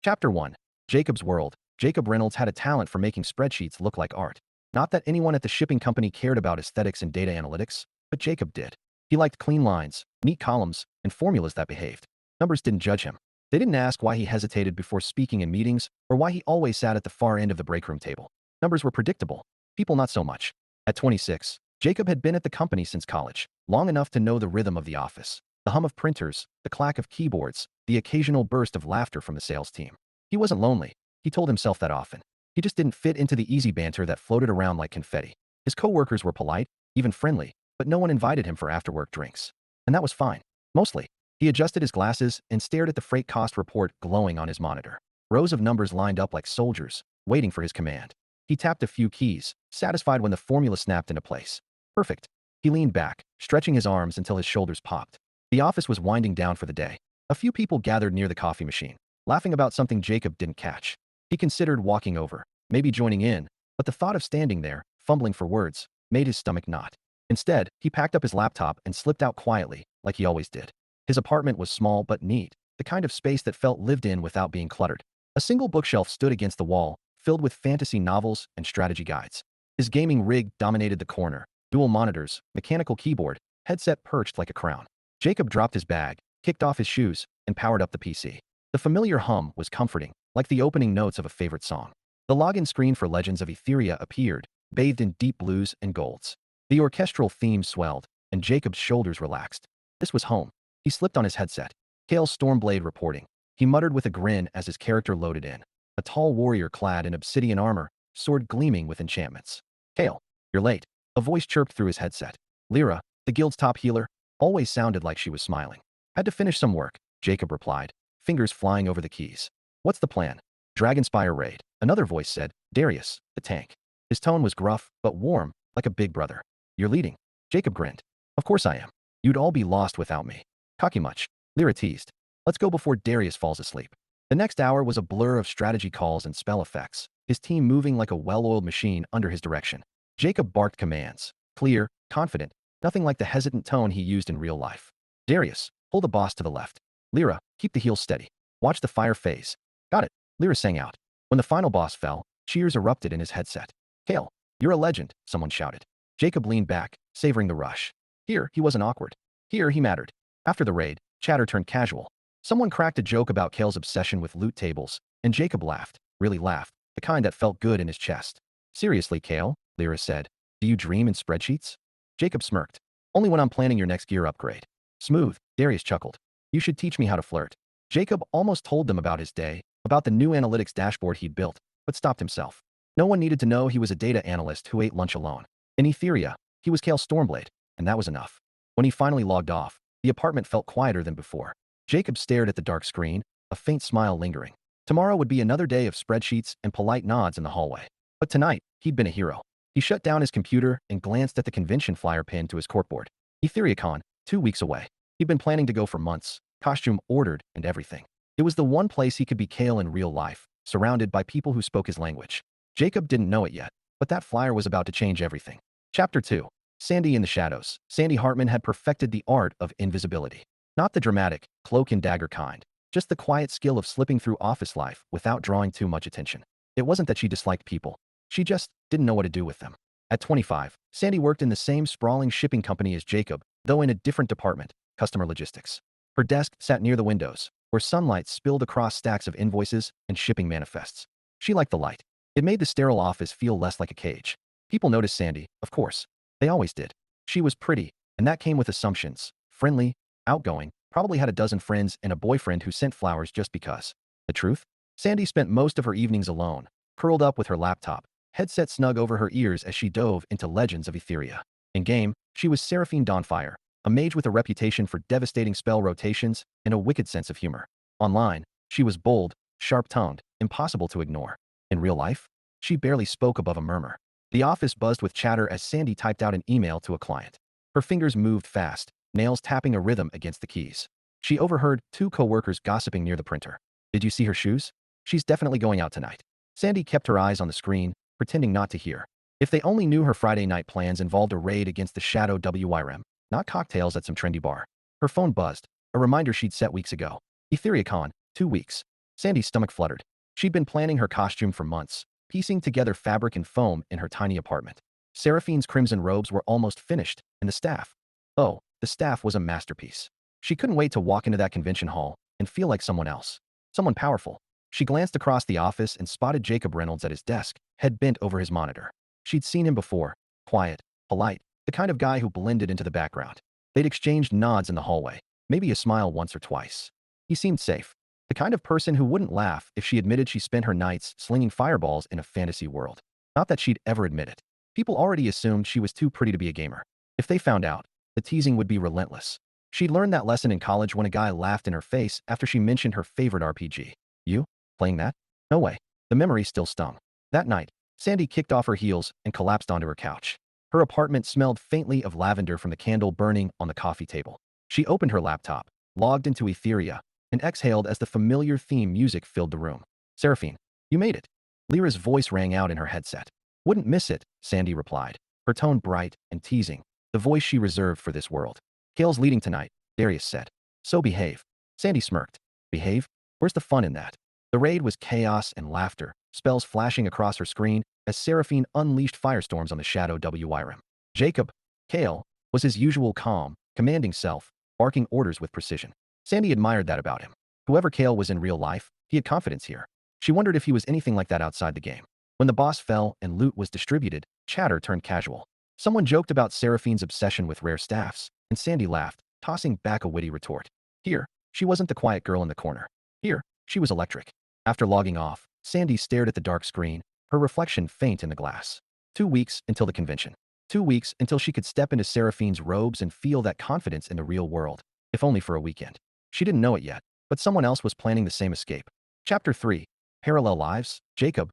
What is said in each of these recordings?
Chapter 1. Jacob's World. Jacob Reynolds had a talent for making spreadsheets look like art. Not that anyone at the shipping company cared about aesthetics and data analytics, but Jacob did. He liked clean lines, neat columns, and formulas that behaved. Numbers didn't judge him. They didn't ask why he hesitated before speaking in meetings or why he always sat at the far end of the break room table. Numbers were predictable. People not so much. At 26, Jacob had been at the company since college, long enough to know the rhythm of the office, the hum of printers, the clack of keyboards, the occasional burst of laughter from the sales team. He wasn't lonely. He told himself that often. He just didn't fit into the easy banter that floated around like confetti. His coworkers were polite, even friendly, but no one invited him for after-work drinks. And that was fine. Mostly. He adjusted his glasses and stared at the freight cost report glowing on his monitor. Rows of numbers lined up like soldiers, waiting for his command. He tapped a few keys, satisfied when the formula snapped into place. Perfect. He leaned back, stretching his arms until his shoulders popped. The office was winding down for the day. A few people gathered near the coffee machine, laughing about something Jacob didn't catch. He considered walking over, maybe joining in, but the thought of standing there, fumbling for words, made his stomach knot. Instead, he packed up his laptop and slipped out quietly, like he always did. His apartment was small but neat, the kind of space that felt lived in without being cluttered. A single bookshelf stood against the wall, filled with fantasy novels and strategy guides. His gaming rig dominated the corner, dual monitors, mechanical keyboard, headset perched like a crown. Jacob dropped his bag, kicked off his shoes, and powered up the PC. The familiar hum was comforting, like the opening notes of a favorite song. The login screen for Legends of Aetheria appeared, bathed in deep blues and golds. The orchestral theme swelled, and Jacob's shoulders relaxed. This was home. He slipped on his headset. Kael Stormblade reporting. He muttered with a grin as his character loaded in. A tall warrior clad in obsidian armor, sword gleaming with enchantments. Kael, you're late. A voice chirped through his headset. Lyra, the guild's top healer, always sounded like she was smiling. Had to finish some work, Jacob replied, fingers flying over the keys. What's the plan? Dragonspire raid. Another voice said, Darius, the tank. His tone was gruff, but warm, like a big brother. You're leading. Jacob grinned. Of course I am. You'd all be lost without me. Cocky much. Lyra teased. Let's go before Darius falls asleep. The next hour was a blur of strategy calls and spell effects, his team moving like a well-oiled machine under his direction. Jacob barked commands. Clear, confident, nothing like the hesitant tone he used in real life. Darius, pull the boss to the left. Lyra, keep the heels steady. Watch the fire phase. Got it. Lyra sang out. When the final boss fell, cheers erupted in his headset. Kael, you're a legend, someone shouted. Jacob leaned back, savoring the rush. Here, he wasn't awkward. Here, he mattered. After the raid, chatter turned casual. Someone cracked a joke about Kael's obsession with loot tables, and Jacob laughed, really laughed, the kind that felt good in his chest. Seriously, Kael, Lyra said, do you dream in spreadsheets? Jacob smirked. Only when I'm planning your next gear upgrade. Smooth, Darius chuckled. You should teach me how to flirt. Jacob almost told them about his day, about the new analytics dashboard he'd built, but stopped himself. No one needed to know he was a data analyst who ate lunch alone. In Aetheria, he was Kael Stormblade, and that was enough. When he finally logged off, the apartment felt quieter than before. Jacob stared at the dark screen, a faint smile lingering. Tomorrow would be another day of spreadsheets and polite nods in the hallway. But tonight, he'd been a hero. He shut down his computer and glanced at the convention flyer pinned to his corkboard. EtheriaCon, 2 weeks away. He'd been planning to go for months, costume ordered and everything. It was the one place he could be Kael in real life, surrounded by people who spoke his language. Jacob didn't know it yet, but that flyer was about to change everything. Chapter 2. Sandy in the Shadows. Sandy Hartman had perfected the art of invisibility. Not the dramatic, cloak and dagger kind, just the quiet skill of slipping through office life without drawing too much attention. It wasn't that she disliked people. She just didn't know what to do with them. At 25, Sandy worked in the same sprawling shipping company as Jacob, though in a different department, customer logistics. Her desk sat near the windows, where sunlight spilled across stacks of invoices and shipping manifests. She liked the light. It made the sterile office feel less like a cage. People noticed Sandy, of course. They always did. She was pretty, and that came with assumptions. Friendly, outgoing, probably had a dozen friends and a boyfriend who sent flowers just because. The truth? Sandy spent most of her evenings alone, curled up with her laptop, headset snug over her ears as she dove into Legends of Aetheria. In-game, she was Seraphine Dawnfire, a mage with a reputation for devastating spell rotations and a wicked sense of humor. Online, she was bold, sharp-tongued, impossible to ignore. In real life, she barely spoke above a murmur. The office buzzed with chatter as Sandy typed out an email to a client. Her fingers moved fast, nails tapping a rhythm against the keys. She overheard 2 coworkers gossiping near the printer. Did you see her shoes? She's definitely going out tonight. Sandy kept her eyes on the screen, pretending not to hear. If they only knew her Friday night plans involved a raid against the Shadow WYRM, not cocktails at some trendy bar. Her phone buzzed, a reminder she'd set weeks ago. EtheriaCon, 2 weeks. Sandy's stomach fluttered. She'd been planning her costume for months, piecing together fabric and foam in her tiny apartment. Seraphine's crimson robes were almost finished, and the staff. Oh, the staff was a masterpiece. She couldn't wait to walk into that convention hall and feel like someone else. Someone powerful. She glanced across the office and spotted Jacob Reynolds at his desk, head bent over his monitor. She'd seen him before. Quiet, polite, the kind of guy who blended into the background. They'd exchanged nods in the hallway, maybe a smile once or twice. He seemed safe. The kind of person who wouldn't laugh if she admitted she spent her nights slinging fireballs in a fantasy world. Not that she'd ever admit it. People already assumed she was too pretty to be a gamer. If they found out, the teasing would be relentless. She'd learned that lesson in college when a guy laughed in her face after she mentioned her favorite RPG. You? Playing that? No way. The memory still stung. That night, Sandy kicked off her heels and collapsed onto her couch. Her apartment smelled faintly of lavender from the candle burning on the coffee table. She opened her laptop, logged into Aetheria, and exhaled as the familiar theme music filled the room. Seraphine, you made it. Lyra's voice rang out in her headset. Wouldn't miss it, Sandy replied, her tone bright and teasing, the voice she reserved for this world. Kael's leading tonight, Darius said. So behave. Sandy smirked. Behave? Where's the fun in that? The raid was chaos and laughter, spells flashing across her screen as Seraphine unleashed firestorms on the Shadow WYRM. Jacob, Kael, was his usual calm, commanding self, barking orders with precision. Sandy admired that about him. Whoever Kael was in real life, he had confidence here. She wondered if he was anything like that outside the game. When the boss fell and loot was distributed, chatter turned casual. Someone joked about Seraphine's obsession with rare staffs, and Sandy laughed, tossing back a witty retort. Here, she wasn't the quiet girl in the corner. Here, she was electric. After logging off, Sandy stared at the dark screen, her reflection faint in the glass. 2 weeks until the convention. 2 weeks until she could step into Seraphine's robes and feel that confidence in the real world, if only for a weekend. She didn't know it yet, but someone else was planning the same escape. Chapter 3. Parallel Lives. Jacob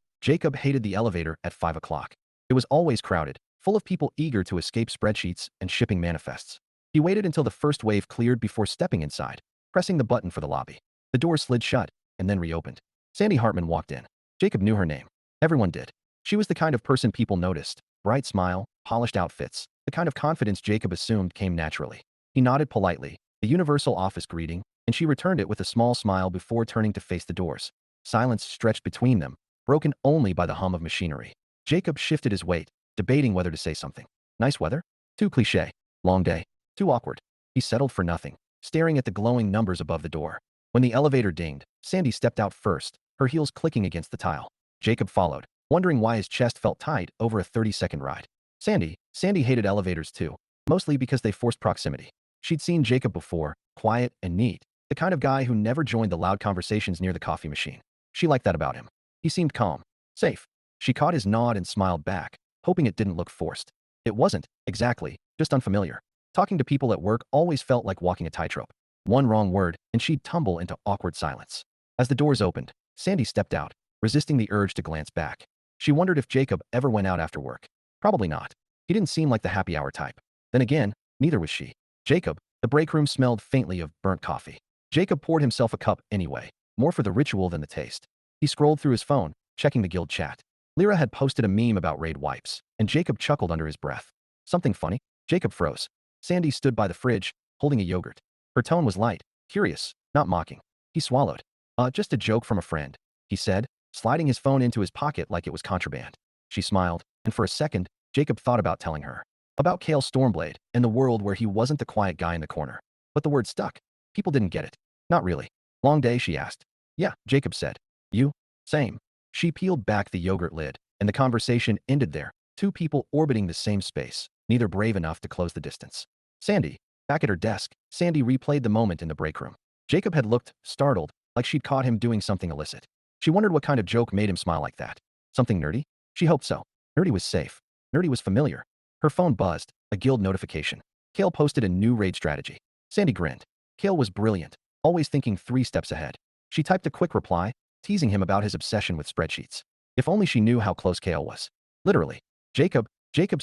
hated the elevator at 5 o'clock. It was always crowded, full of people eager to escape spreadsheets and shipping manifests. He waited until the first wave cleared before stepping inside, pressing the button for the lobby. The door slid shut, and then reopened. Sandy Hartman walked in. Jacob knew her name. Everyone did. She was the kind of person people noticed. Bright smile, polished outfits, the kind of confidence Jacob assumed came naturally. He nodded politely, a universal office greeting, and she returned it with a small smile before turning to face the doors. Silence stretched between them, broken only by the hum of machinery. Jacob shifted his weight, debating whether to say something. Nice weather? Too cliché. Long day? Too awkward. He settled for nothing, staring at the glowing numbers above the door. When the elevator dinged, Sandy stepped out first, her heels clicking against the tile. Jacob followed, wondering why his chest felt tight over a 30-second ride. Sandy hated elevators too, mostly because they forced proximity. She'd seen Jacob before, quiet and neat, the kind of guy who never joined the loud conversations near the coffee machine. She liked that about him. He seemed calm, safe. She caught his nod and smiled back, hoping it didn't look forced. It wasn't, exactly, just unfamiliar. Talking to people at work always felt like walking a tightrope. One wrong word, and she'd tumble into awkward silence. As the doors opened, Sandy stepped out, resisting the urge to glance back. She wondered if Jacob ever went out after work. Probably not. He didn't seem like the happy hour type. Then again, neither was she. Jacob, the break room smelled faintly of burnt coffee. Jacob poured himself a cup anyway, more for the ritual than the taste. He scrolled through his phone, checking the guild chat. Lyra had posted a meme about raid wipes, and Jacob chuckled under his breath. Something funny? Jacob froze. Sandy stood by the fridge, holding a yogurt. Her tone was light, curious, not mocking. He swallowed. Just a joke from a friend, he said, sliding his phone into his pocket like it was contraband. She smiled, and for a second, Jacob thought about telling her. About Kael Stormblade, and the world where he wasn't the quiet guy in the corner. But the word stuck. People didn't get it. Not really. Long day, she asked. Yeah, Jacob said. You? Same. She peeled back the yogurt lid, and the conversation ended there, two people orbiting the same space, neither brave enough to close the distance. Sandy, back at her desk, Sandy replayed the moment in the break room. Jacob had looked startled, like she'd caught him doing something illicit. She wondered what kind of joke made him smile like that. Something nerdy? She hoped so. Nerdy was safe. Nerdy was familiar. Her phone buzzed, a guild notification. Kael posted a new raid strategy. Sandy grinned. Kael was brilliant, always thinking 3 steps ahead. She typed a quick reply, teasing him about his obsession with spreadsheets. If only she knew how close Kael was. Literally. Jacob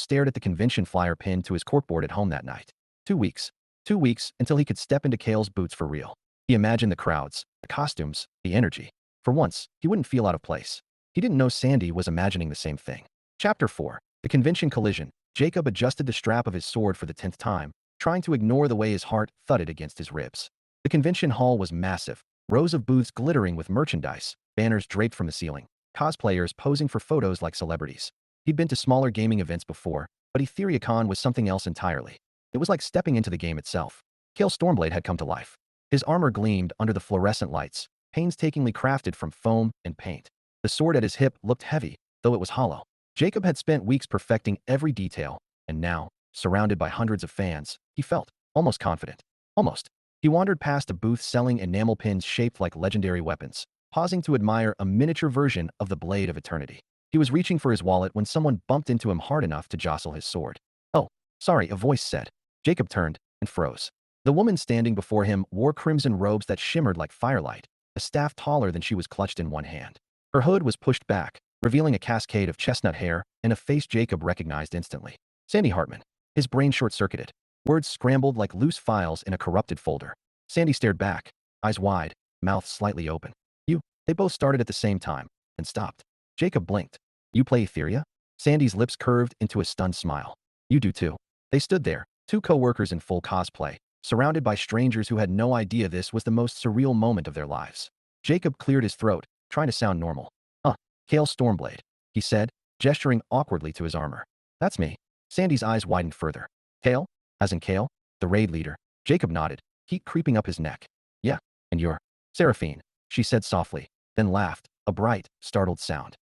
stared at the convention flyer pinned to his corkboard at home that night. 2 weeks. 2 weeks until he could step into Kael's boots for real. He imagined the crowds, the costumes, the energy. For once, he wouldn't feel out of place. He didn't know Sandy was imagining the same thing. Chapter 4. The convention collision. Jacob adjusted the strap of his sword for the 10th time, trying to ignore the way his heart thudded against his ribs. The convention hall was massive, Rows of booths glittering with merchandise, banners draped from the ceiling, cosplayers posing for photos like celebrities. He'd been to smaller gaming events before, but EtheriaCon was something else entirely. It was like stepping into the game itself. Kael Stormblade had come to life. His armor gleamed under the fluorescent lights, painstakingly crafted from foam and paint. The sword at his hip looked heavy, though it was hollow. Jacob had spent weeks perfecting every detail, and now, surrounded by hundreds of fans, he felt almost confident. Almost. He wandered past a booth selling enamel pins shaped like legendary weapons, pausing to admire a miniature version of the Blade of Eternity. He was reaching for his wallet when someone bumped into him hard enough to jostle his sword. "Oh, sorry," a voice said. Jacob turned and froze. The woman standing before him wore crimson robes that shimmered like firelight, a staff taller than she was clutched in one hand. Her hood was pushed back, revealing a cascade of chestnut hair and a face Jacob recognized instantly. Sandy Hartman. His brain short-circuited. Words scrambled like loose files in a corrupted folder. Sandy stared back, eyes wide, mouth slightly open. "You?" They both started at the same time, and stopped. Jacob blinked. "You play Etheria?" Sandy's lips curved into a stunned smile. "You do too." They stood there, two coworkers in full cosplay, surrounded by strangers who had no idea this was the most surreal moment of their lives. Jacob cleared his throat, trying to sound normal. Kael Stormblade," he said, gesturing awkwardly to his armor. "That's me." Sandy's eyes widened further. "Kael? As in Kael, the raid leader?" Jacob nodded, heat creeping up his neck. "Yeah, and you're Seraphine," she said softly, then laughed, a bright, startled sound.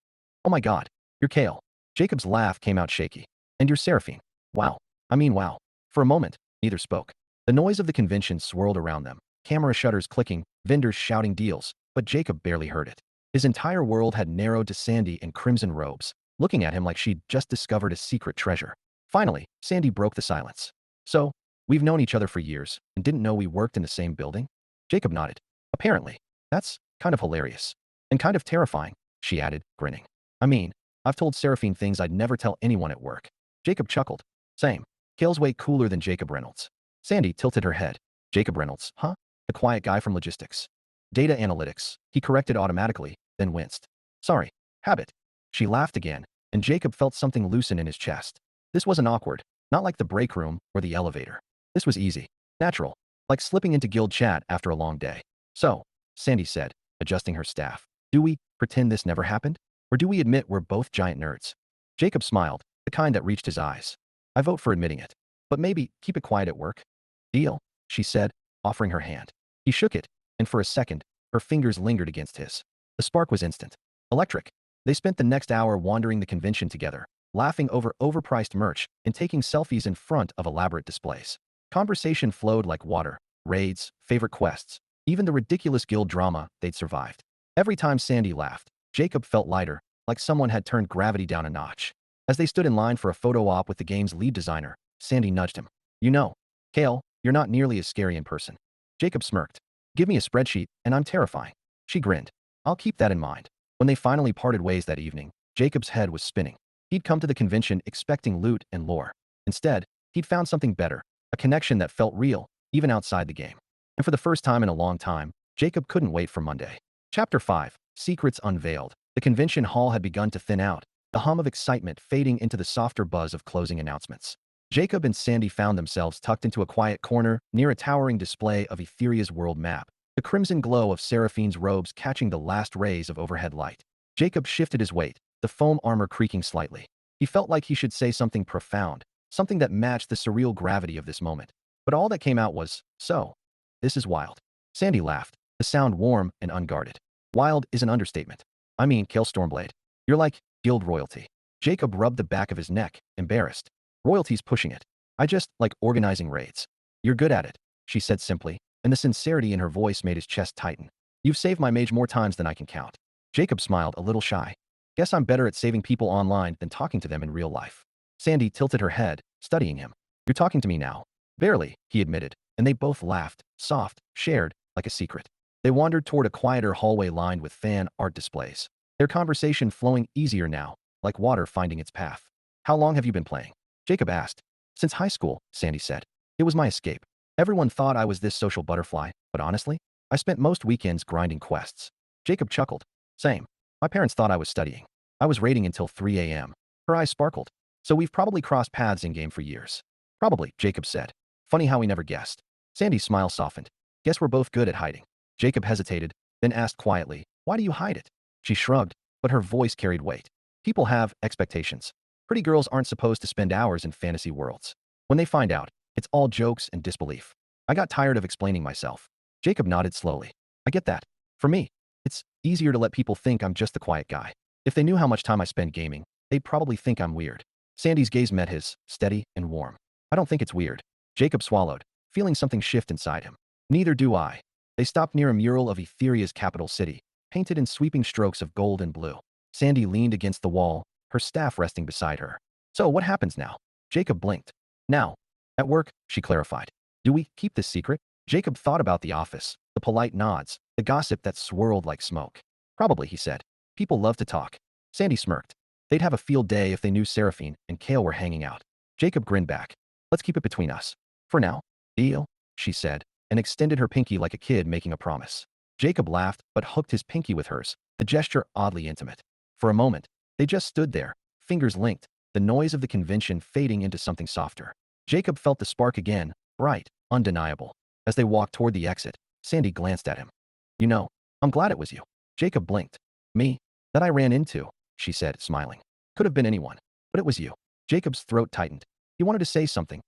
"Oh my god, you're Kael." Jacob's laugh came out shaky. "And you're Seraphine. Wow. I mean wow." For a moment, neither spoke. The noise of the convention swirled around them, camera shutters clicking, vendors shouting deals, but Jacob barely heard it. His entire world had narrowed to Sandy in crimson robes, looking at him like she'd just discovered a secret treasure. Finally, Sandy broke the silence. "So, we've known each other for years, and didn't know we worked in the same building?" Jacob nodded. "Apparently. That's kind of hilarious. And kind of terrifying," she added, grinning. "I mean, I've told Seraphine things I'd never tell anyone at work." Jacob chuckled. "Same. Kael's way cooler than Jacob Reynolds." Sandy tilted her head. "Jacob Reynolds, huh? The quiet guy from logistics." "Data analytics," he corrected automatically, then winced. "Sorry. Habit." She laughed again, and Jacob felt something loosen in his chest. This wasn't awkward, not like the break room or the elevator. This was easy, natural, like slipping into guild chat after a long day. "So," Sandy said, adjusting her staff, "do we pretend this never happened? Or do we admit we're both giant nerds?" Jacob smiled, the kind that reached his eyes. "I vote for admitting it. But maybe keep it quiet at work." "Deal," she said, offering her hand. He shook it, and for a second, her fingers lingered against his. The spark was instant. Electric. They spent the next hour wandering the convention together, laughing over overpriced merch and taking selfies in front of elaborate displays. Conversation flowed like water, raids, favorite quests, even the ridiculous guild drama they'd survived. Every time Sandy laughed, Jacob felt lighter, like someone had turned gravity down a notch. As they stood in line for a photo op with the game's lead designer, Sandy nudged him. "You know, Kael, you're not nearly as scary in person." Jacob smirked. "Give me a spreadsheet, and I'm terrifying." She grinned. "I'll keep that in mind." When they finally parted ways that evening, Jacob's head was spinning. He'd come to the convention expecting loot and lore. Instead, he'd found something better, a connection that felt real, even outside the game. And for the first time in a long time, Jacob couldn't wait for Monday. Chapter 5. Secrets Unveiled. The convention hall had begun to thin out, the hum of excitement fading into the softer buzz of closing announcements. Jacob and Sandy found themselves tucked into a quiet corner near a towering display of Etheria's world map, the crimson glow of Seraphine's robes catching the last rays of overhead light. Jacob shifted his weight, the foam armor creaking slightly. He felt like he should say something profound, something that matched the surreal gravity of this moment. But all that came out was, "So, this is wild." Sandy laughed, the sound warm and unguarded. "Wild is an understatement. I mean, Kael Stormblade. You're like guild royalty." Jacob rubbed the back of his neck, embarrassed. "Royalty's pushing it. I just like organizing raids." "You're good at it," she said simply, and the sincerity in her voice made his chest tighten. "You've saved my mage more times than I can count." Jacob smiled, a little shy. "Guess I'm better at saving people online than talking to them in real life." Sandy tilted her head, studying him. "You're talking to me now." "Barely," he admitted, and they both laughed, soft, shared, like a secret. They wandered toward a quieter hallway lined with fan art displays, their conversation flowing easier now, like water finding its path. "How long have you been playing?" Jacob asked. "Since high school," Sandy said. "It was my escape. Everyone thought I was this social butterfly, but honestly, I spent most weekends grinding quests." Jacob chuckled. "Same. My parents thought I was studying. I was raiding until 3 a.m. Her eyes sparkled. "So we've probably crossed paths in-game for years." "Probably," Jacob said. "Funny how we never guessed." Sandy's smile softened. "Guess we're both good at hiding." Jacob hesitated, then asked quietly, "Why do you hide it?" She shrugged, but her voice carried weight. People have expectations. Pretty girls aren't supposed to spend hours in fantasy worlds. When they find out, it's all jokes and disbelief. I got tired of explaining myself. Jacob nodded slowly. I get that. For me, it's easier to let people think I'm just the quiet guy. If they knew how much time I spend gaming, they'd probably think I'm weird. Sandy's gaze met his, steady and warm. I don't think it's weird. Jacob swallowed, feeling something shift inside him. Neither do I. They stopped near a mural of Aetheria's capital city, painted in sweeping strokes of gold and blue. Sandy leaned against the wall, her staff resting beside her. So what happens now? Jacob blinked. Now. At work, she clarified. Do we keep this secret? Jacob thought about the office, the polite nods, the gossip that swirled like smoke. Probably, he said. People love to talk. Sandy smirked. They'd have a field day if they knew Seraphine and Kael were hanging out. Jacob grinned back. Let's keep it between us. For now. Deal? She said, and extended her pinky like a kid making a promise. Jacob laughed, but hooked his pinky with hers, the gesture oddly intimate. For a moment, they just stood there, fingers linked, the noise of the convention fading into something softer. Jacob felt the spark again, bright, undeniable. As they walked toward the exit, Sandy glanced at him. You know, I'm glad it was you. Jacob blinked. Me? That I ran into, she said, smiling. Could have been anyone, but it was you. Jacob's throat tightened. He wanted to say something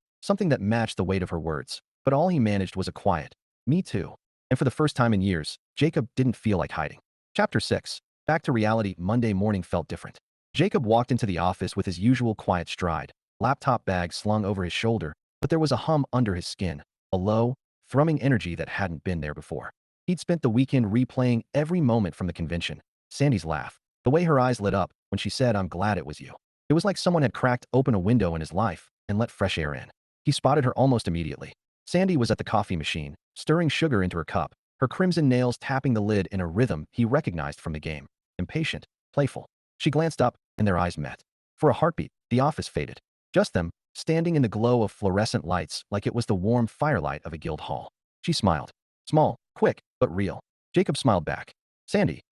that matched the weight of her words, but all he managed was a quiet, me too. And for the first time in years, Jacob didn't feel like hiding. Chapter 6. Back to reality. Monday morning felt different. Jacob walked into the office with his usual quiet stride, laptop bag slung over his shoulder, but there was a hum under his skin, a low, thrumming energy that hadn't been there before. He'd spent the weekend replaying every moment from the convention. Sandy's laugh, the way her eyes lit up when she said, "I'm glad it was you." It was like someone had cracked open a window in his life and let fresh air in. He spotted her almost immediately. Sandy was at the coffee machine, stirring sugar into her cup, her crimson nails tapping the lid in a rhythm he recognized from the game. Impatient, playful. She glanced up, and their eyes met. For a heartbeat, the office faded. Just them, standing in the glow of fluorescent lights like it was the warm firelight of a guild hall. She smiled. Small, quick, but real. Jacob smiled back. Sandy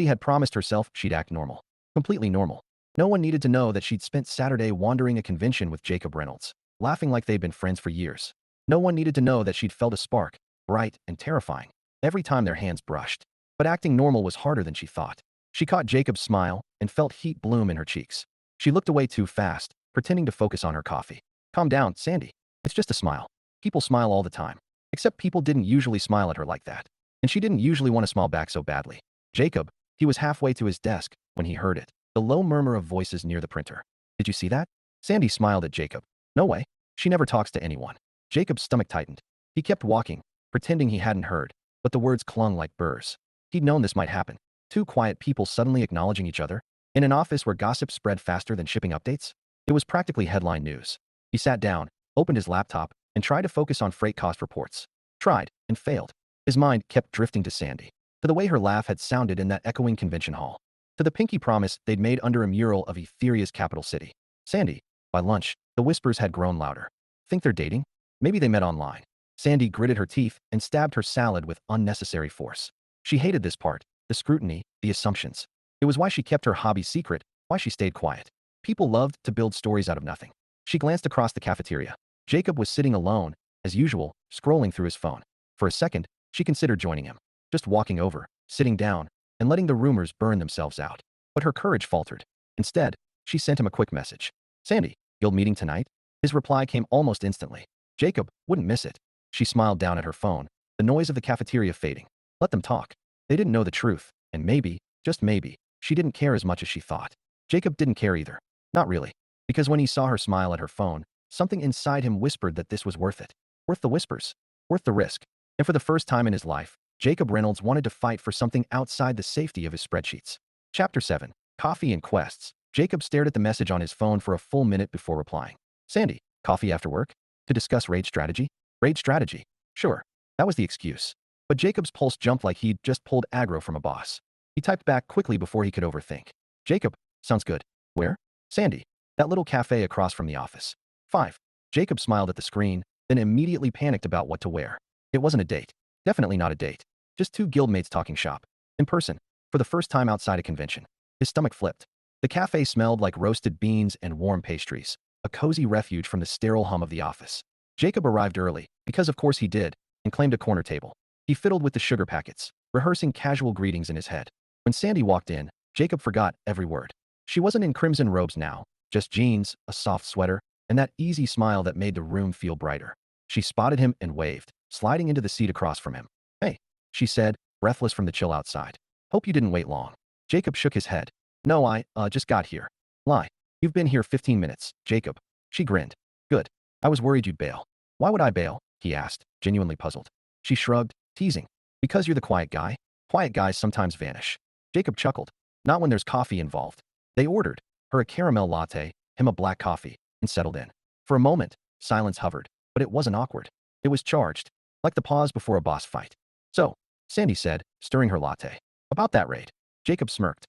had promised herself she'd act normal. Completely normal. No one needed to know that she'd spent Saturday wandering a convention with Jacob Reynolds, laughing like they'd been friends for years. No one needed to know that she'd felt a spark, bright and terrifying, every time their hands brushed. But acting normal was harder than she thought. She caught Jacob's smile and felt heat bloom in her cheeks. She looked away too fast, pretending to focus on her coffee. Calm down, Sandy. It's just a smile. People smile all the time. Except people didn't usually smile at her like that. And she didn't usually want to smile back so badly. Jacob, he was halfway to his desk when he heard it. The low murmur of voices near the printer. Did you see that? Sandy smiled at Jacob. No way. She never talks to anyone. Jacob's stomach tightened. He kept walking, pretending he hadn't heard, but the words clung like burrs. He'd known this might happen. Two quiet people suddenly acknowledging each other. In an office where gossip spread faster than shipping updates? It was practically headline news. He sat down, opened his laptop, and tried to focus on freight cost reports. Tried, and failed. His mind kept drifting to Sandy. To the way her laugh had sounded in that echoing convention hall. To the pinky promise they'd made under a mural of Aetheria's capital city. Sandy. By lunch, the whispers had grown louder. Think they're dating? Maybe they met online. Sandy gritted her teeth and stabbed her salad with unnecessary force. She hated this part, the scrutiny, the assumptions. It was why she kept her hobby secret, why she stayed quiet. People loved to build stories out of nothing. She glanced across the cafeteria. Jacob was sitting alone, as usual, scrolling through his phone. For a second, she considered joining him. Just walking over, sitting down, and letting the rumors burn themselves out. But her courage faltered. Instead, she sent him a quick message. Sandy, guild meeting tonight? His reply came almost instantly. Jacob wouldn't miss it. She smiled down at her phone, the noise of the cafeteria fading. Let them talk. They didn't know the truth, and maybe, just maybe, she didn't care as much as she thought. Jacob didn't care either. Not really. Because when he saw her smile at her phone, something inside him whispered that this was worth it. Worth the whispers. Worth the risk. And for the first time in his life, Jacob Reynolds wanted to fight for something outside the safety of his spreadsheets. Chapter 7. Coffee and Quests. Jacob stared at the message on his phone for a full minute before replying. Sandy, coffee after work? To discuss raid strategy? Raid strategy. Sure. That was the excuse. But Jacob's pulse jumped like he'd just pulled aggro from a boss. He typed back quickly before he could overthink. Jacob, sounds good. Where? Sandy. That little cafe across from the office. 5. Jacob smiled at the screen, then immediately panicked about what to wear. It wasn't a date. Definitely not a date. Just two guildmates talking shop. In person. For the first time outside a convention. His stomach flipped. The cafe smelled like roasted beans and warm pastries. A cozy refuge from the sterile hum of the office. Jacob arrived early, because of course he did, and claimed a corner table. He fiddled with the sugar packets, rehearsing casual greetings in his head. When Sandy walked in, Jacob forgot every word. She wasn't in crimson robes now, just jeans, a soft sweater, and that easy smile that made the room feel brighter. She spotted him and waved, sliding into the seat across from him. "Hey," she said, breathless from the chill outside. "Hope you didn't wait long." Jacob shook his head. "No, I just got here." "Lie. You've been here 15 minutes, Jacob." She grinned. "Good. I was worried you'd bail." "Why would I bail?" he asked, genuinely puzzled. She shrugged, teasing. "Because you're the quiet guy. Quiet guys sometimes vanish." Jacob chuckled. "Not when there's coffee involved." They ordered, her a caramel latte, him a black coffee, and settled in. For a moment, silence hovered, but it wasn't awkward. It was charged, like the pause before a boss fight. "So," Sandy said, stirring her latte. "About that raid." Jacob smirked.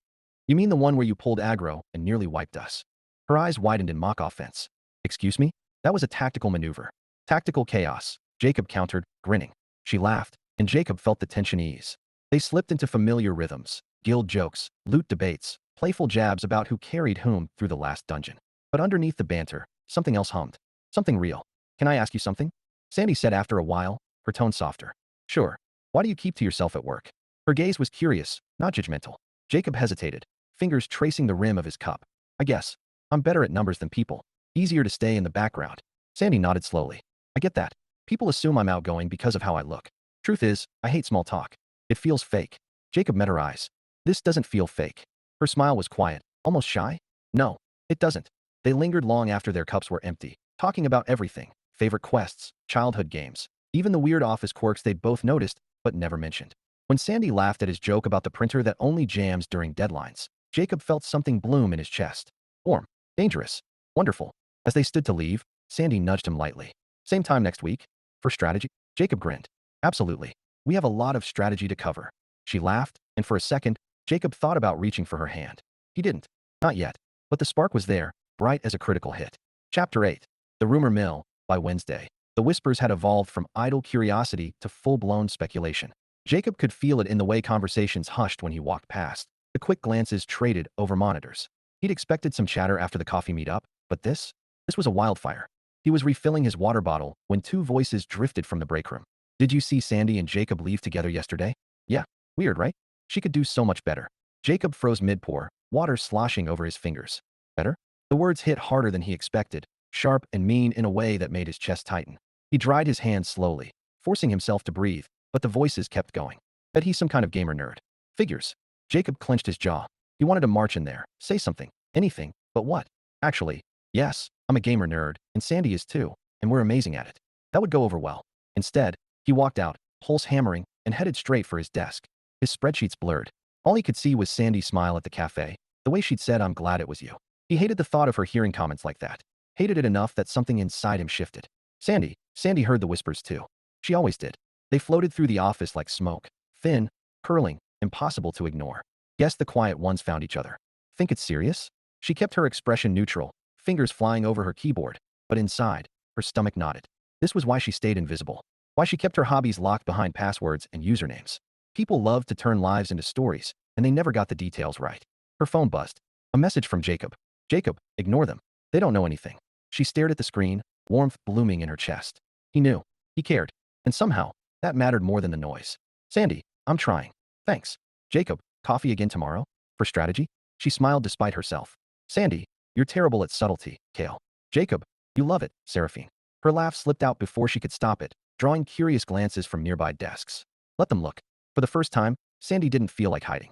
"You mean the one where you pulled aggro and nearly wiped us?" Her eyes widened in mock offense. "Excuse me? That was a tactical maneuver." "Tactical chaos," Jacob countered, grinning. She laughed, and Jacob felt the tension ease. They slipped into familiar rhythms, guild jokes, loot debates, playful jabs about who carried whom through the last dungeon. But underneath the banter, something else hummed. Something real. "Can I ask you something?" Sandy said after a while, her tone softer. "Sure. Why do you keep to yourself at work?" Her gaze was curious, not judgmental. Jacob hesitated, fingers tracing the rim of his cup. "I guess. I'm better at numbers than people. Easier to stay in the background." Sandy nodded slowly. "I get that. People assume I'm outgoing because of how I look. Truth is, I hate small talk. It feels fake." Jacob met her eyes. "This doesn't feel fake." Her smile was quiet, almost shy. "No, it doesn't." They lingered long after their cups were empty, talking about everything, favorite quests, childhood games, even the weird office quirks they'd both noticed but never mentioned. When Sandy laughed at his joke about the printer that only jams during deadlines, Jacob felt something bloom in his chest. Warm, dangerous, wonderful. As they stood to leave, Sandy nudged him lightly. "Same time next week? For strategy?" Jacob grinned. "Absolutely. We have a lot of strategy to cover." She laughed, and for a second, Jacob thought about reaching for her hand. He didn't. Not yet. But the spark was there, bright as a critical hit. Chapter 8. The Rumor Mill. By Wednesday, the whispers had evolved from idle curiosity to full-blown speculation. Jacob could feel it in the way conversations hushed when he walked past, the quick glances traded over monitors. He'd expected some chatter after the coffee meetup, but this was a wildfire. He was refilling his water bottle when two voices drifted from the break room. "Did you see Sandy and Jacob leave together yesterday?" "Yeah. Weird, right? She could do so much better." Jacob froze mid-pour, water sloshing over his fingers. "Better?" The words hit harder than he expected, sharp and mean in a way that made his chest tighten. He dried his hands slowly, forcing himself to breathe, but the voices kept going. Bet he's some kind of gamer nerd. Figures. Jacob clenched his jaw. He wanted to march in there, say something, anything, but what? Actually, yes, I'm a gamer nerd, and Sandy is too, and we're amazing at it. That would go over well. Instead, he walked out, pulse hammering, and headed straight for his desk. His spreadsheets blurred. All he could see was Sandy's smile at the cafe, the way she'd said, "I'm glad it was you." He hated the thought of her hearing comments like that. Hated it enough that something inside him shifted. Sandy heard the whispers too. She always did. They floated through the office like smoke, thin, curling, impossible to ignore. Guess the quiet ones found each other. "Think it's serious?" She kept her expression neutral, fingers flying over her keyboard, but inside, her stomach knotted. This was why she stayed invisible. Why she kept her hobbies locked behind passwords and usernames. People loved to turn lives into stories, and they never got the details right. Her phone buzzed. A message from Jacob. "Jacob, ignore them. They don't know anything." She stared at the screen, warmth blooming in her chest. He knew. He cared. And somehow, that mattered more than the noise. "Sandy, I'm trying. Thanks." "Jacob, coffee again tomorrow? For strategy?" She smiled despite herself. "Sandy, you're terrible at subtlety, Kael." "Jacob, you love it, Seraphine." Her laugh slipped out before she could stop it, drawing curious glances from nearby desks. "Let them look." For the first time, Sandy didn't feel like hiding.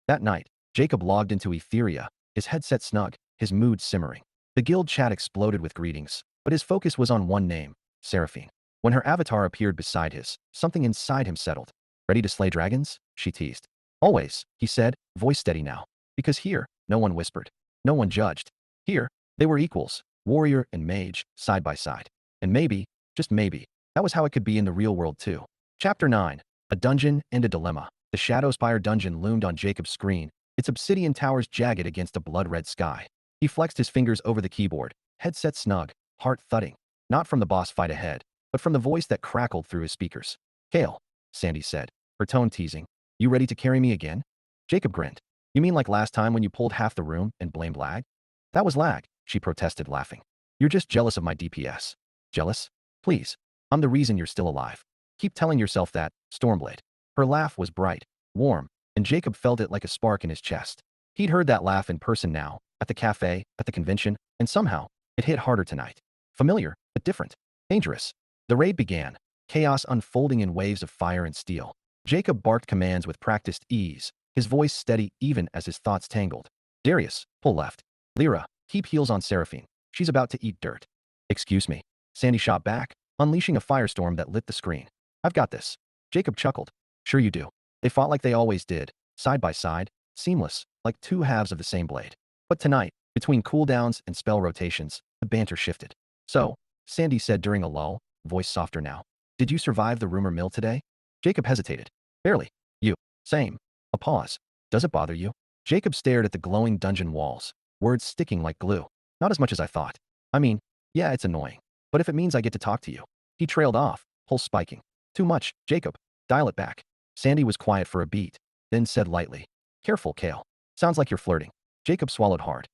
That night, Jacob logged into Aetheria, his headset snug, his mood simmering. The guild chat exploded with greetings, but his focus was on one name, Seraphine. When her avatar appeared beside his, something inside him settled. "Ready to slay dragons?" she teased. "Always," he said, voice steady now. Because here, no one whispered. No one judged. Here, they were equals, warrior and mage, side by side. And maybe, just maybe, that was how it could be in the real world too. Chapter 9. A Dungeon and a Dilemma. The Shadowspire dungeon loomed on Jacob's screen, its obsidian towers jagged against a blood-red sky. He flexed his fingers over the keyboard, headset snug, heart thudding. Not from the boss fight ahead, but from the voice that crackled through his speakers. "Kael," Sandy said, her tone teasing. "You ready to carry me again?" Jacob grinned. "You mean like last time when you pulled half the room and blamed lag?" "That was lag," she protested, laughing. "You're just jealous of my DPS." "Jealous? Please. I'm the reason you're still alive." Keep telling yourself that, Stormblade. Her laugh was bright, warm, and Jacob felt it like a spark in his chest. He'd heard that laugh in person now, at the cafe, at the convention, and somehow, it hit harder tonight. Familiar, but different. Dangerous. The raid began, chaos unfolding in waves of fire and steel. Jacob barked commands with practiced ease, his voice steady even as his thoughts tangled. Darius, pull left. Lyra, keep heels on Seraphine. She's about to eat dirt. Excuse me. Sandy shot back, unleashing a firestorm that lit the screen. I've got this. Jacob chuckled. Sure you do. They fought like they always did, side by side, seamless, like two halves of the same blade. But tonight, between cooldowns and spell rotations, the banter shifted. So, Sandy said during a lull, voice softer now. Did you survive the rumor mill today? Jacob hesitated. Barely. You. Same. A pause. Does it bother you? Jacob stared at the glowing dungeon walls, words sticking like glue. Not as much as I thought. I mean, yeah, it's annoying. But if it means I get to talk to you. He trailed off, pulse spiking. Too much, Jacob. Dial it back. Sandy was quiet for a beat, then said lightly. Careful, Kael. Sounds like you're flirting. Jacob swallowed hard.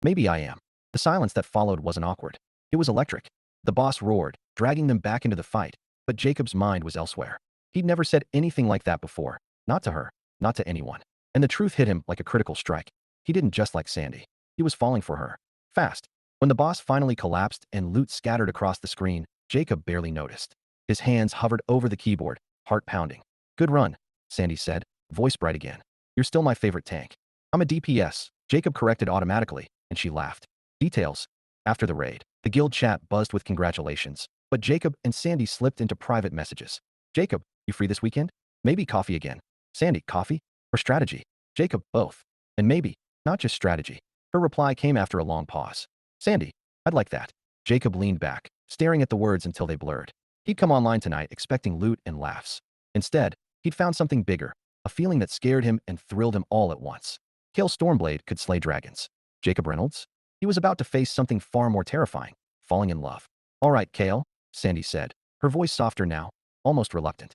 Maybe I am. The silence that followed wasn't awkward. It was electric. The boss roared, dragging them back into the fight, but Jacob's mind was elsewhere. He'd never said anything like that before. Not to her. Not to anyone. And the truth hit him like a critical strike. He didn't just like Sandy. He was falling for her. Fast. When the boss finally collapsed and loot scattered across the screen, Jacob barely noticed. His hands hovered over the keyboard, heart pounding. Good run, Sandy said, voice bright again. You're still my favorite tank. I'm a DPS, Jacob corrected automatically, and she laughed. Details. After the raid, the guild chat buzzed with congratulations, but Jacob and Sandy slipped into private messages. Jacob, you free this weekend? Maybe coffee again. Sandy, coffee? Or strategy? Jacob, both. And maybe, not just strategy. Her reply came after a long pause. Sandy, I'd like that. Jacob leaned back, staring at the words until they blurred. He'd come online tonight expecting loot and laughs. Instead, he'd found something bigger, a feeling that scared him and thrilled him all at once. Kael Stormblade could slay dragons. Jacob Reynolds? He was about to face something far more terrifying, falling in love. All right, Kael, Sandy said, her voice softer now, almost reluctant.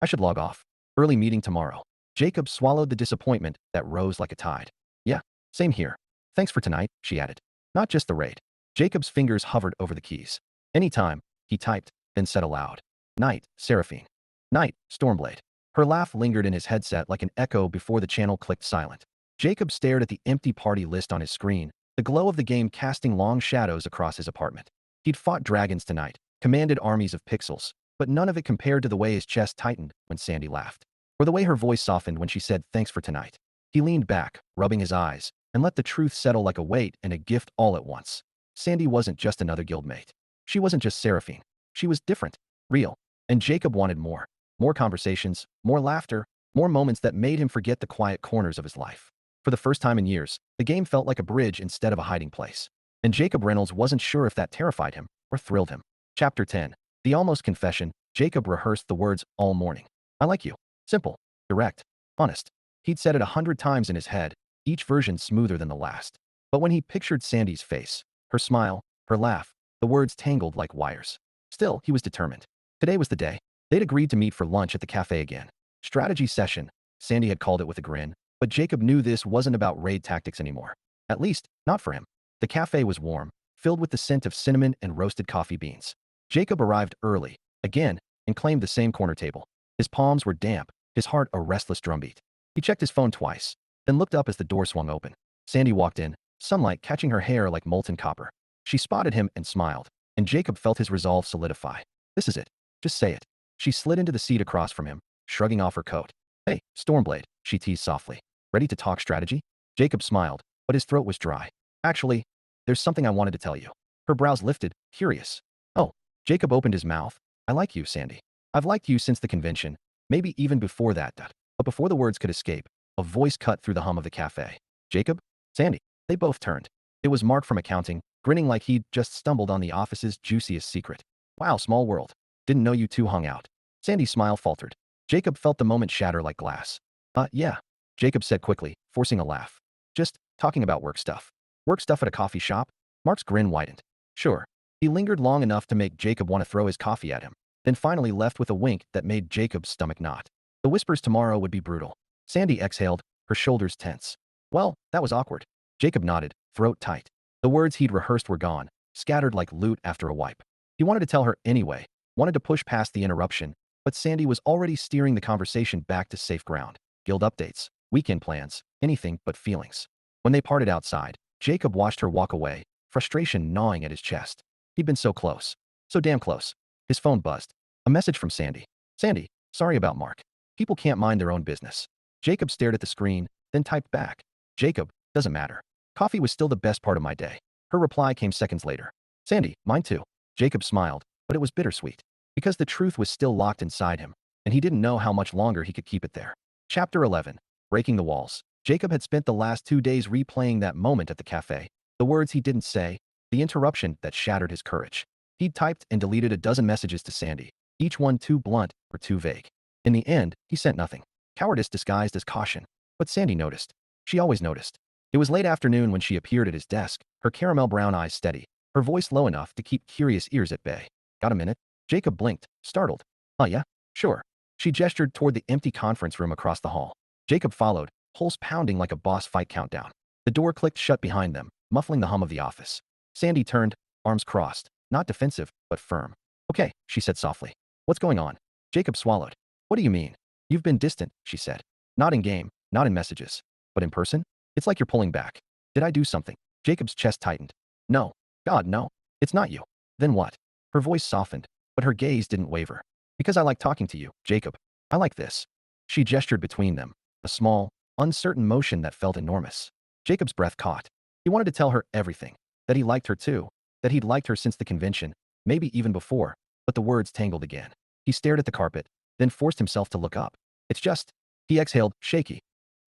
I should log off. Early meeting tomorrow. Jacob swallowed the disappointment that rose like a tide. Yeah, same here. Thanks for tonight, she added. Not just the raid. Jacob's fingers hovered over the keys. Anytime, he typed, then said aloud. Night, Seraphine. Night, Stormblade. Her laugh lingered in his headset like an echo before the channel clicked silent. Jacob stared at the empty party list on his screen, the glow of the game casting long shadows across his apartment. He'd fought dragons tonight, commanded armies of pixels, but none of it compared to the way his chest tightened when Sandy laughed, or the way her voice softened when she said thanks for tonight. He leaned back, rubbing his eyes, and let the truth settle like a weight and a gift all at once. Sandy wasn't just another guildmate. She wasn't just Seraphine. She was different, real, and Jacob wanted more. More conversations, more laughter, more moments that made him forget the quiet corners of his life. For the first time in years, the game felt like a bridge instead of a hiding place. And Jacob Reynolds wasn't sure if that terrified him or thrilled him. Chapter 10. The Almost Confession. Jacob rehearsed the words all morning. I like you. Simple, direct, honest. He'd said it 100 times in his head, each version smoother than the last. But when he pictured Sandy's face, her smile, her laugh, the words tangled like wires. Still, he was determined. Today was the day. They'd agreed to meet for lunch at the cafe again. Strategy session, Sandy had called it with a grin, but Jacob knew this wasn't about raid tactics anymore. At least, not for him. The cafe was warm, filled with the scent of cinnamon and roasted coffee beans. Jacob arrived early, again, and claimed the same corner table. His palms were damp, his heart a restless drumbeat. He checked his phone twice, then looked up as the door swung open. Sandy walked in, sunlight catching her hair like molten copper. She spotted him and smiled, and Jacob felt his resolve solidify. This is it. Just say it. She slid into the seat across from him, shrugging off her coat. Hey, Stormblade, she teased softly. Ready to talk strategy? Jacob smiled, but his throat was dry. Actually, there's something I wanted to tell you. Her brows lifted, curious. Oh, Jacob opened his mouth. I like you, Sandy. I've liked you since the convention, maybe even before that. But before the words could escape, a voice cut through the hum of the cafe. Jacob? Sandy. They both turned. It was Mark from accounting, grinning like he'd just stumbled on the office's juiciest secret. Wow, small world. Didn't know you two hung out. Sandy's smile faltered. Jacob felt the moment shatter like glass. Yeah, Jacob said quickly, forcing a laugh. Just talking about work stuff. Work stuff at a coffee shop? Mark's grin widened. Sure. He lingered long enough to make Jacob want to throw his coffee at him, then finally left with a wink that made Jacob's stomach knot. The whispers tomorrow would be brutal. Sandy exhaled, her shoulders tense. Well, that was awkward. Jacob nodded, throat tight. The words he'd rehearsed were gone, scattered like loot after a wipe. He wanted to tell her anyway, wanted to push past the interruption, but Sandy was already steering the conversation back to safe ground. Guild updates, weekend plans, anything but feelings. When they parted outside, Jacob watched her walk away, frustration gnawing at his chest. He'd been so close. So damn close. His phone buzzed. A message from Sandy. Sandy, sorry about Mark. People can't mind their own business. Jacob stared at the screen, then typed back. Jacob, doesn't matter. Coffee was still the best part of my day. Her reply came seconds later. Sandy, mine too. Jacob smiled, but it was bittersweet. Because the truth was still locked inside him, and he didn't know how much longer he could keep it there. Chapter 11. Breaking the Walls. Jacob had spent the last 2 days replaying that moment at the cafe. The words he didn't say, the interruption that shattered his courage. He'd typed and deleted a dozen messages to Sandy, each one too blunt or too vague. In the end, he sent nothing. Cowardice disguised as caution. But Sandy noticed. She always noticed. It was late afternoon when she appeared at his desk, her caramel brown eyes steady, her voice low enough to keep curious ears at bay. Got a minute? Jacob blinked, startled. Oh yeah? Sure. She gestured toward the empty conference room across the hall. Jacob followed, pulse pounding like a boss fight countdown. The door clicked shut behind them, muffling the hum of the office. Sandy turned, arms crossed, not defensive, but firm. Okay, she said softly. What's going on? Jacob swallowed. What do you mean? You've been distant, she said. Not in game, not in messages. But in person? It's like you're pulling back. Did I do something? Jacob's chest tightened. No. God, no. It's not you. Then what? Her voice softened, but her gaze didn't waver. Because I like talking to you, Jacob. I like this. She gestured between them, a small, uncertain motion that felt enormous. Jacob's breath caught. He wanted to tell her everything. That he liked her too. That he'd liked her since the convention, maybe even before, but the words tangled again. He stared at the carpet, then forced himself to look up. It's just, he exhaled, shaky.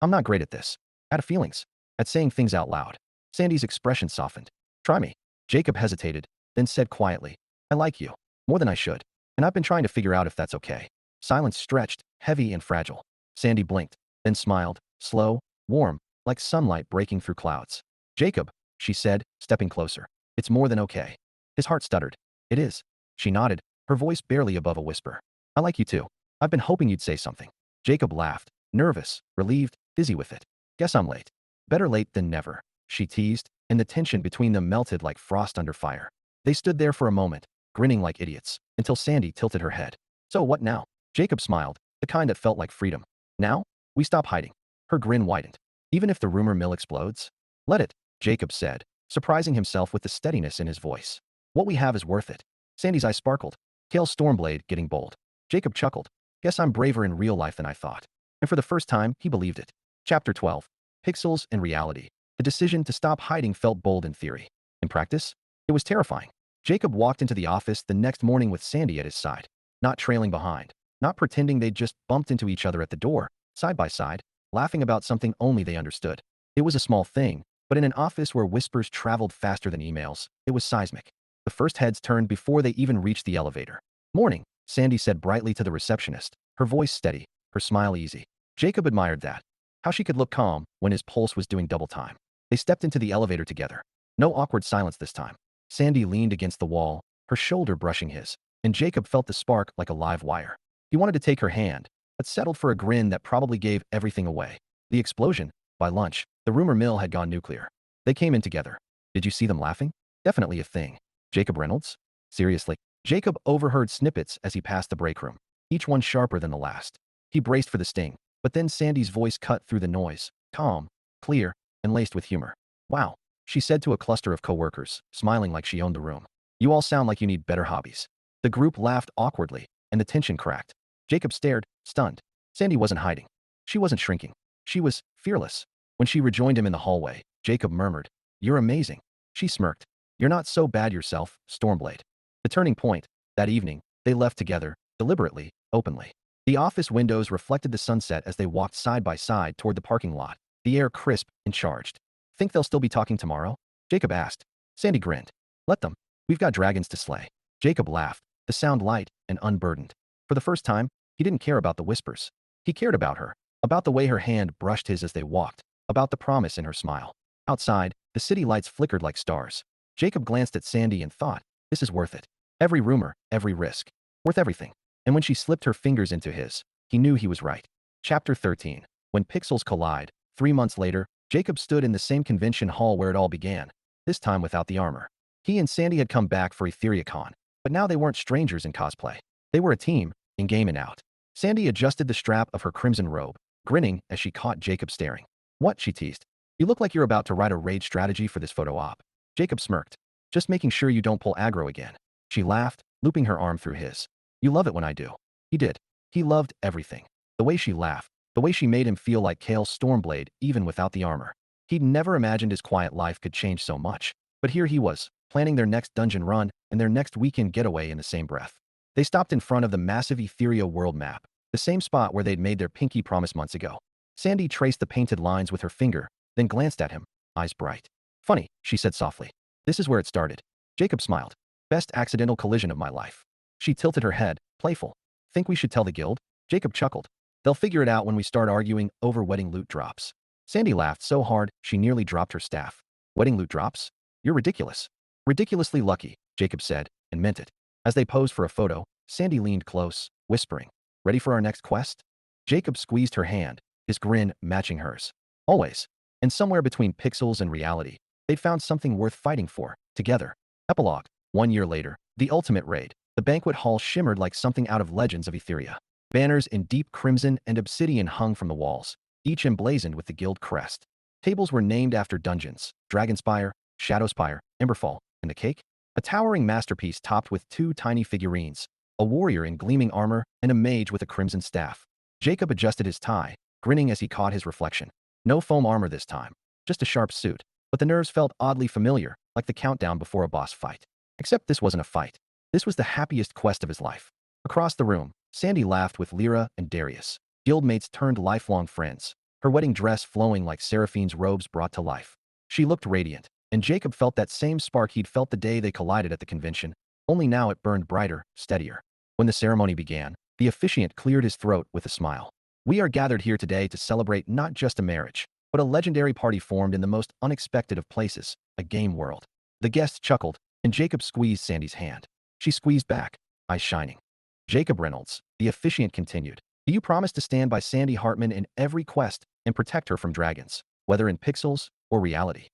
I'm not great at this. At feelings. At saying things out loud. Sandy's expression softened. Try me. Jacob hesitated, then said quietly. I like you. More than I should. And I've been trying to figure out if that's okay. Silence stretched, heavy and fragile. Sandy blinked, then smiled, slow, warm, like sunlight breaking through clouds. Jacob, she said, stepping closer. It's more than okay. His heart stuttered. It is. She nodded, her voice barely above a whisper. I like you too. I've been hoping you'd say something. Jacob laughed, nervous, relieved, dizzy with it. Guess I'm late. Better late than never, she teased, and the tension between them melted like frost under fire. They stood there for a moment, grinning like idiots, until Sandy tilted her head. So what now? Jacob smiled, the kind that felt like freedom. Now? We stop hiding. Her grin widened. Even if the rumor mill explodes? Let it, Jacob said, surprising himself with the steadiness in his voice. What we have is worth it. Sandy's eyes sparkled. Kael Stormblade getting bold. Jacob chuckled. Guess I'm braver in real life than I thought. And for the first time, he believed it. Chapter 12. Pixels and reality. The decision to stop hiding felt bold in theory. In practice, it was terrifying. Jacob walked into the office the next morning with Sandy at his side. Not trailing behind. Not pretending they'd just bumped into each other at the door, side by side, laughing about something only they understood. It was a small thing, but in an office where whispers traveled faster than emails, it was seismic. The first heads turned before they even reached the elevator. Morning, Sandy said brightly to the receptionist, her voice steady, her smile easy. Jacob admired that. How she could look calm when his pulse was doing double time. They stepped into the elevator together. No awkward silence this time. Sandy leaned against the wall, her shoulder brushing his, and Jacob felt the spark like a live wire. He wanted to take her hand, but settled for a grin that probably gave everything away. The explosion. By lunch, the rumor mill had gone nuclear. They came in together. Did you see them laughing? Definitely a thing. Jacob Reynolds? Seriously. Jacob overheard snippets as he passed the break room, each one sharper than the last. He braced for the sting, but then Sandy's voice cut through the noise, calm, clear, and laced with humor. Wow, she said to a cluster of coworkers, smiling like she owned the room. You all sound like you need better hobbies. The group laughed awkwardly, and the tension cracked. Jacob stared, stunned. Sandy wasn't hiding. She wasn't shrinking. She was fearless. When she rejoined him in the hallway, Jacob murmured, You're amazing. She smirked. You're not so bad yourself, Stormblade. The turning point. That evening, they left together, deliberately, openly. The office windows reflected the sunset as they walked side by side toward the parking lot, the air crisp and charged. Think they'll still be talking tomorrow? Jacob asked. Sandy grinned. Let them. We've got dragons to slay. Jacob laughed, the sound light and unburdened. For the first time, he didn't care about the whispers. He cared about her, about the way her hand brushed his as they walked, about the promise in her smile. Outside, the city lights flickered like stars. Jacob glanced at Sandy and thought, this is worth it. Every rumor, every risk. Worth everything. And when she slipped her fingers into his, he knew he was right. Chapter 13. When Pixels Collide. 3 months later, Jacob stood in the same convention hall where it all began, this time without the armor. He and Sandy had come back for EtheriaCon, but now they weren't strangers in cosplay. They were a team, in-game and out. Sandy adjusted the strap of her crimson robe, grinning as she caught Jacob staring. What? She teased. You look like you're about to write a raid strategy for this photo op. Jacob smirked. Just making sure you don't pull aggro again. She laughed, looping her arm through his. You love it when I do. He did. He loved everything. The way she laughed, the way she made him feel like Kael Stormblade even without the armor. He'd never imagined his quiet life could change so much. But here he was, planning their next dungeon run and their next weekend getaway in the same breath. They stopped in front of the massive Aetheria world map, the same spot where they'd made their pinky promise months ago. Sandy traced the painted lines with her finger, then glanced at him, eyes bright. Funny, she said softly. This is where it started. Jacob smiled. Best accidental collision of my life. She tilted her head, playful. Think we should tell the guild? Jacob chuckled. They'll figure it out when we start arguing over wedding loot drops. Sandy laughed so hard, she nearly dropped her staff. Wedding loot drops? You're ridiculous. Ridiculously lucky, Jacob said, and meant it. As they posed for a photo, Sandy leaned close, whispering, Ready for our next quest? Jacob squeezed her hand, his grin matching hers. Always. And somewhere between pixels and reality, they'd found something worth fighting for, together. Epilogue. 1 year later, the ultimate raid. The banquet hall shimmered like something out of Legends of Aetheria. Banners in deep crimson and obsidian hung from the walls, each emblazoned with the guild crest. Tables were named after dungeons, Dragonspire, Shadowspire, Emberfall, and the cake? A towering masterpiece topped with 2 tiny figurines, a warrior in gleaming armor and a mage with a crimson staff. Jacob adjusted his tie, grinning as he caught his reflection. No foam armor this time, just a sharp suit, but the nerves felt oddly familiar, like the countdown before a boss fight. Except this wasn't a fight. This was the happiest quest of his life. Across the room, Sandy laughed with Lyra and Darius, guildmates turned lifelong friends, her wedding dress flowing like Seraphine's robes brought to life. She looked radiant, and Jacob felt that same spark he'd felt the day they collided at the convention, only now it burned brighter, steadier. When the ceremony began, the officiant cleared his throat with a smile. We are gathered here today to celebrate not just a marriage, but a legendary party formed in the most unexpected of places, a game world. The guests chuckled, and Jacob squeezed Sandy's hand. She squeezed back, eyes shining. Jacob Reynolds, the officiant continued. Do you promise to stand by Sandy Hartman in every quest and protect her from dragons, whether in pixels or reality?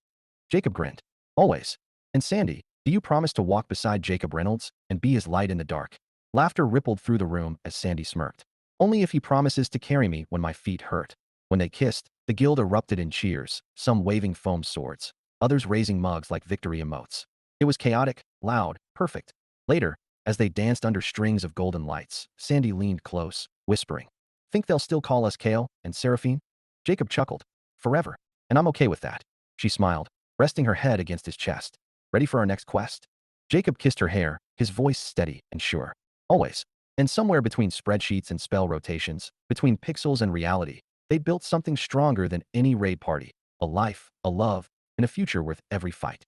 Jacob grinned. Always. And Sandy, do you promise to walk beside Jacob Reynolds and be his light in the dark? Laughter rippled through the room as Sandy smirked. Only if he promises to carry me when my feet hurt. When they kissed, the guild erupted in cheers, some waving foam swords, others raising mugs like victory emotes. It was chaotic, loud, perfect. Later, as they danced under strings of golden lights, Sandy leaned close, whispering, Think they'll still call us Kael and Seraphine? Jacob chuckled. Forever. And I'm okay with that. She smiled, resting her head against his chest. Ready for our next quest? Jacob kissed her hair, his voice steady and sure. Always. And somewhere between spreadsheets and spell rotations, between pixels and reality, they built something stronger than any raid party. A life, a love, and a future worth every fight.